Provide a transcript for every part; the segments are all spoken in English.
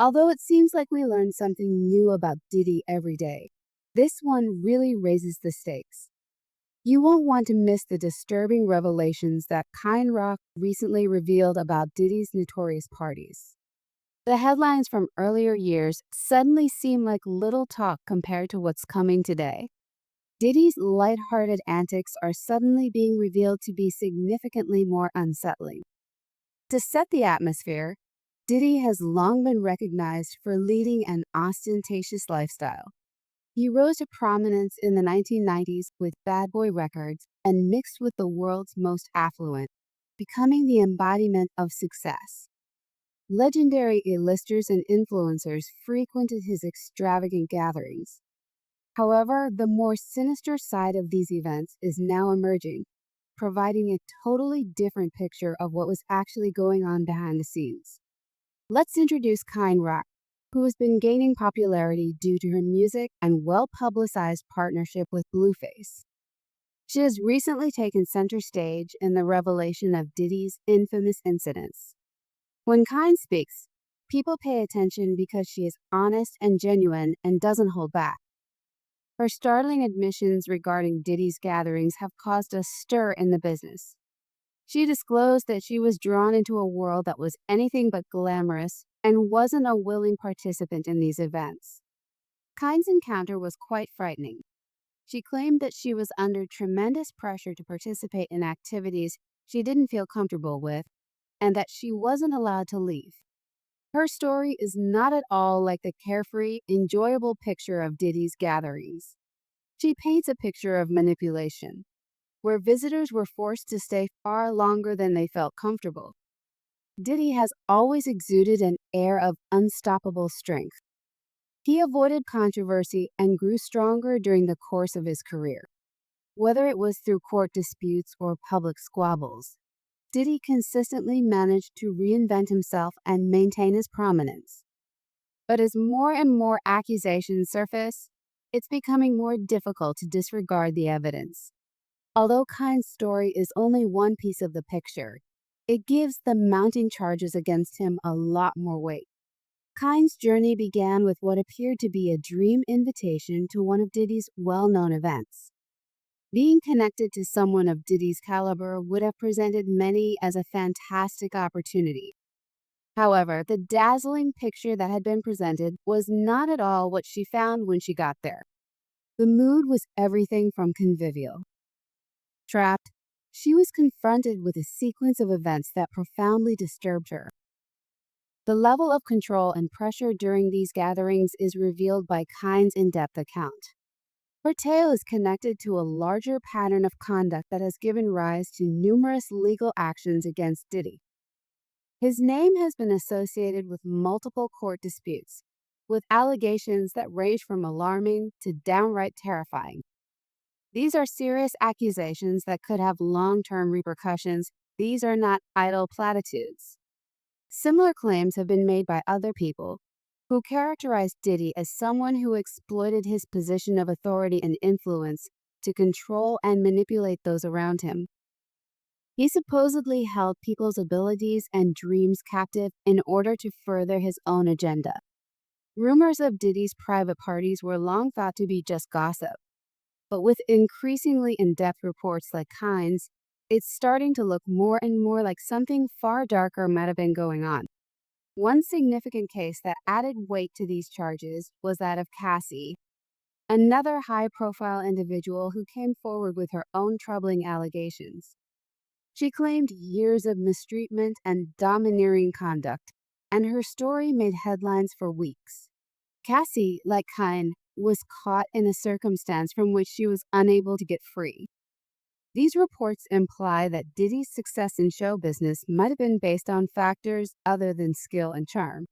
Although it seems like we learn something new about Diddy every day, this one really raises the stakes. You won't want to miss the disturbing revelations that chriseanrock recently revealed about Diddy's notorious parties. The headlines from earlier years suddenly seem like little talk compared to what's coming today. Diddy's lighthearted antics are suddenly being revealed to be significantly more unsettling. To set the atmosphere, Diddy has long been recognized for leading an ostentatious lifestyle. He rose to prominence in the 1990s with Bad Boy Records and mixed with the world's most affluent, becoming the embodiment of success. Legendary A-listers and influencers frequented his extravagant gatherings. However, the more sinister side of these events is now emerging, providing a totally different picture of what was actually going on behind the scenes. Let's introduce chriseanrock, who has been gaining popularity due to her music and well-publicized partnership with Blueface. She has recently taken center stage in the revelation of Diddy's infamous incidents. When Kind speaks, people pay attention because she is honest and genuine and doesn't hold back. Her startling admissions regarding Diddy's gatherings have caused a stir in the business. She disclosed that she was drawn into a world that was anything but glamorous and wasn't a willing participant in these events. Kind's encounter was quite frightening. She claimed that she was under tremendous pressure to participate in activities she didn't feel comfortable with and that she wasn't allowed to leave. Her story is not at all like the carefree, enjoyable picture of Diddy's gatherings. She paints a picture of manipulation, where visitors were forced to stay far longer than they felt comfortable. Diddy has always exuded an air of unstoppable strength. He avoided controversy and grew stronger during the course of his career. Whether it was through court disputes or public squabbles, Diddy consistently managed to reinvent himself and maintain his prominence. But as more and more accusations surface, it's becoming more difficult to disregard the evidence. Although Kind's story is only one piece of the picture, it gives the mounting charges against him a lot more weight. Kind's journey began with what appeared to be a dream invitation to one of Diddy's well-known events. Being connected to someone of Diddy's caliber would have presented many as a fantastic opportunity. However, the dazzling picture that had been presented was not at all what she found when she got there. The mood was everything from convivial. Trapped, she was confronted with a sequence of events that profoundly disturbed her. The level of control and pressure during these gatherings is revealed by Kind's in-depth account. Her tale is connected to a larger pattern of conduct that has given rise to numerous legal actions against Diddy. His name has been associated with multiple court disputes, with allegations that range from alarming to downright terrifying. These are serious accusations that could have long-term repercussions. These are not idle platitudes. Similar claims have been made by other people who characterized Diddy as someone who exploited his position of authority and influence to control and manipulate those around him. He supposedly held people's abilities and dreams captive in order to further his own agenda. Rumors of Diddy's private parties were long thought to be just gossip, but with increasingly in-depth reports like Kind's, it's starting to look more and more like something far darker might have been going on. One significant case that added weight to these charges was that of Cassie, another high-profile individual who came forward with her own troubling allegations. She claimed years of mistreatment and domineering conduct, and her story made headlines for weeks. Cassie, like Kind, was caught in a circumstance from which she was unable to get free. These reports imply that Diddy's success in show business might have been based on factors other than skill and charm.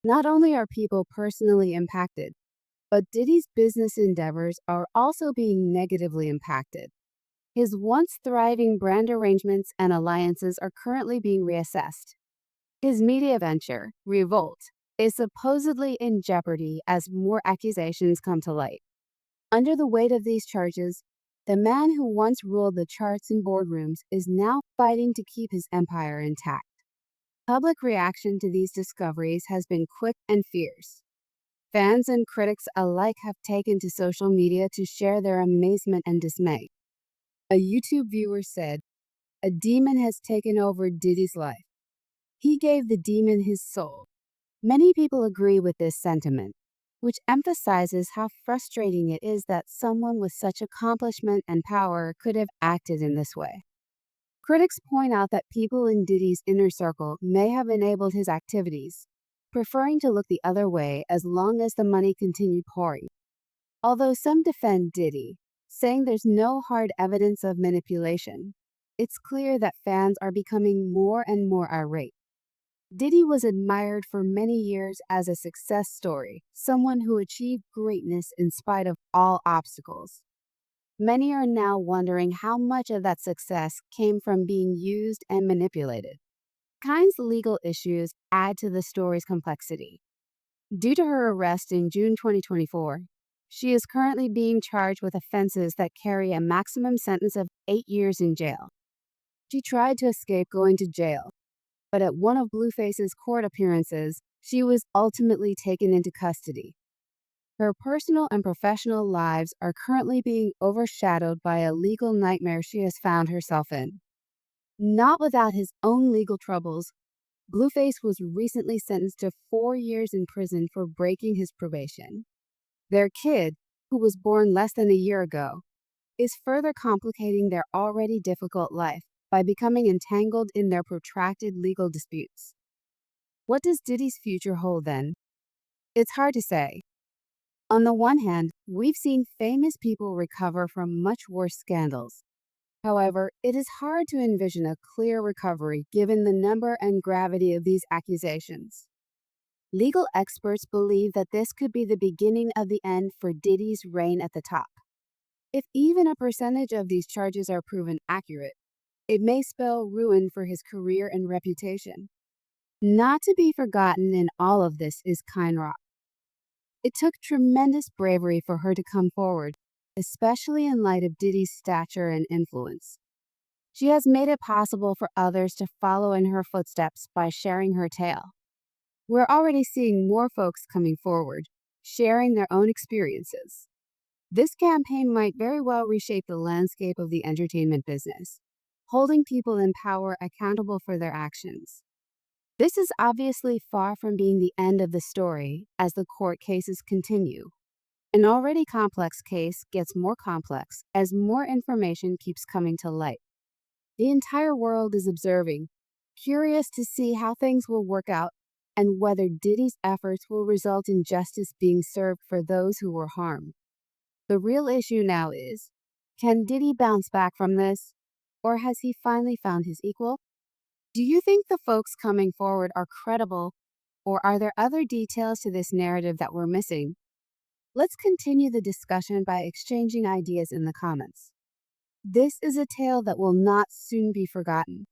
Not only are people personally impacted, but Diddy's business endeavors are also being negatively impacted. His once thriving brand arrangements and alliances are currently being reassessed. His media venture, Revolt, is supposedly in jeopardy as more accusations come to light. Under the weight of these charges, the man who once ruled the charts and boardrooms is now fighting to keep his empire intact. Public reaction to these discoveries has been quick and fierce. Fans and critics alike have taken to social media to share their amazement and dismay. A YouTube viewer said, "A demon has taken over Diddy's life. He gave the demon his soul." Many people agree with this sentiment, which emphasizes how frustrating it is that someone with such accomplishment and power could have acted in this way. Critics point out that people in Diddy's inner circle may have enabled his activities, preferring to look the other way as long as the money continued pouring. Although some defend Diddy, saying there's no hard evidence of manipulation, it's clear that fans are becoming more and more irate. Diddy was admired for many years as a success story, someone who achieved greatness in spite of all obstacles. Many are now wondering how much of that success came from being used and manipulated. Kyne's legal issues add to the story's complexity. Due to her arrest in June 2024, she is currently being charged with offenses that carry a maximum sentence of 8 years in jail. She tried to escape going to jail, but at one of Blueface's court appearances, she was ultimately taken into custody. Her personal and professional lives are currently being overshadowed by a legal nightmare she has found herself in. Not without his own legal troubles, Blueface was recently sentenced to 4 years in prison for breaking his probation. Their kid, who was born less than a year ago, is further complicating their already difficult life by becoming entangled in their protracted legal disputes. What does Diddy's future hold then? It's hard to say. On the one hand, we've seen famous people recover from much worse scandals. However, it is hard to envision a clear recovery given the number and gravity of these accusations. Legal experts believe that this could be the beginning of the end for Diddy's reign at the top. If even a percentage of these charges are proven accurate, it may spell ruin for his career and reputation. Not to be forgotten in all of this is Chrisean. It took tremendous bravery for her to come forward, especially in light of Diddy's stature and influence. She has made it possible for others to follow in her footsteps by sharing her tale. We're already seeing more folks coming forward, sharing their own experiences. This campaign might very well reshape the landscape of the entertainment business, holding people in power accountable for their actions. This is obviously far from being the end of the story as the court cases continue. An already complex case gets more complex as more information keeps coming to light. The entire world is observing, curious to see how things will work out and whether Diddy's efforts will result in justice being served for those who were harmed. The real issue now is, can Diddy bounce back from this? Or has he finally found his equal? Do you think the folks coming forward are credible, or are there other details to this narrative that we're missing? Let's continue the discussion by exchanging ideas in the comments. This is a tale that will not soon be forgotten.